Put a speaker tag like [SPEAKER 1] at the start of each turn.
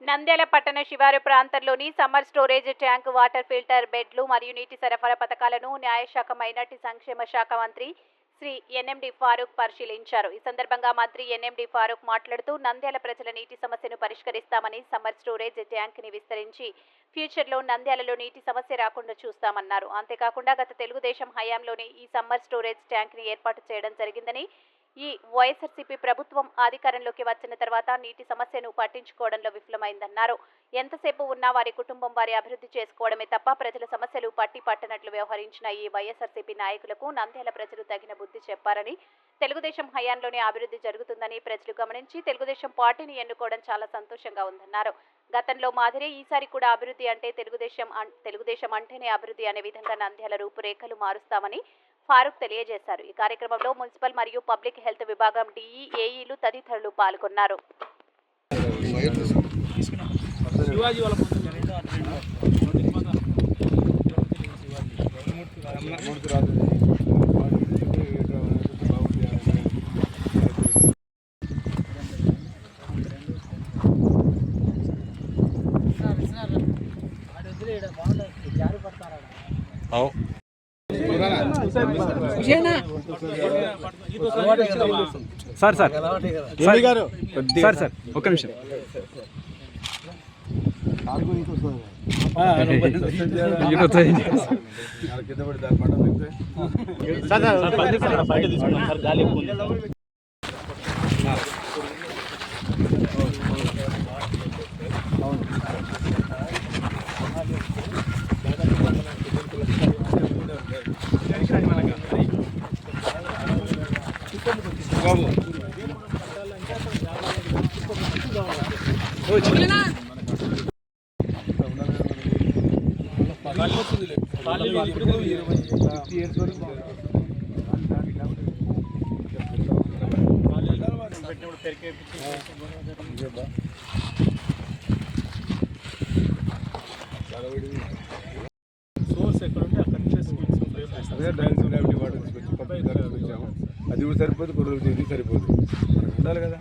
[SPEAKER 1] నంద్యాల పట్టణ శివారు ప్రాంతంలోని summer storage tank, water filter బెడ్లు మరియు నీటి సరఫరా పథకాలను న్యాయశాఖ మైనార్టీ సంక్షేమ శాఖ మంత్రి శ్రీ ఎన్ఎండి ఫారూక్ పరిశీలించారు. ఈ సందర్భంగా మంత్రి ఎన్ఎండి ఫారూక్ మాట్లాడుతూ నంద్యాల ప్రజల నీటి సమస్యను పరిష్కరిస్తామని, సమ్మర్ స్టోరేజ్ ట్యాంక్ ని విస్తరించి ఫ్యూచర్లో నంద్యాలలో నీటి సమస్య రాకుండా చూస్తామన్నారు. అంతేకాకుండా గత తెలుగుదేశం హయాంలోనే ఈ సమ్మర్ స్టోరేజ్ ట్యాంక్ ని ఏర్పాటు చేయడం జరిగిందని, ఈ వైఎస్ఆర్సీపీ ప్రభుత్వం అధికారంలోకి వచ్చిన తర్వాత నీటి సమస్యను పట్టించుకోవడంలో విఫలమైందన్నారు. ఎంతసేపు ఉన్నా వారి కుటుంబం వారి అభివృద్ధి చేసుకోవడమే తప్ప ప్రజల సమస్యలు పట్టనట్లు వ్యవహరించిన ఈ వైఎస్ఆర్సీపీ నాయకులకు నంద్యాల ప్రజలు తగిన బుద్ధి చెప్పారని, తెలుగుదేశం హయాంలోనే అభివృద్ధి జరుగుతుందని ప్రజలు గమనించి తెలుగుదేశం పార్టీని ఎన్నుకోవడం చాలా సంతోషంగా ఉందన్నారు. గతంలో మాదిరే ఈసారి కూడా అభివృద్ధి అంటే తెలుగుదేశం అంటేనే అభివృద్ధి అనే విధంగా నంద్యాల రూపురేఖలు మారుస్తామని ఫారూక్ తెలియజేశారు. ఈ కార్యక్రమంలో మున్సిపల్ మరియు పబ్లిక్ హెల్త్ విభాగం డిఈ, ఏఈలు తదితరులు పాల్గొన్నారు.
[SPEAKER 2] సార్ ఒక్క నిమిషం.
[SPEAKER 3] సోర్స్ ఎక్కడుంటే అక్కడ నుంచి అది కూడా సరిపోదు, కొన్ని రోజులు సరిపోదు, ఉండాలి కదా.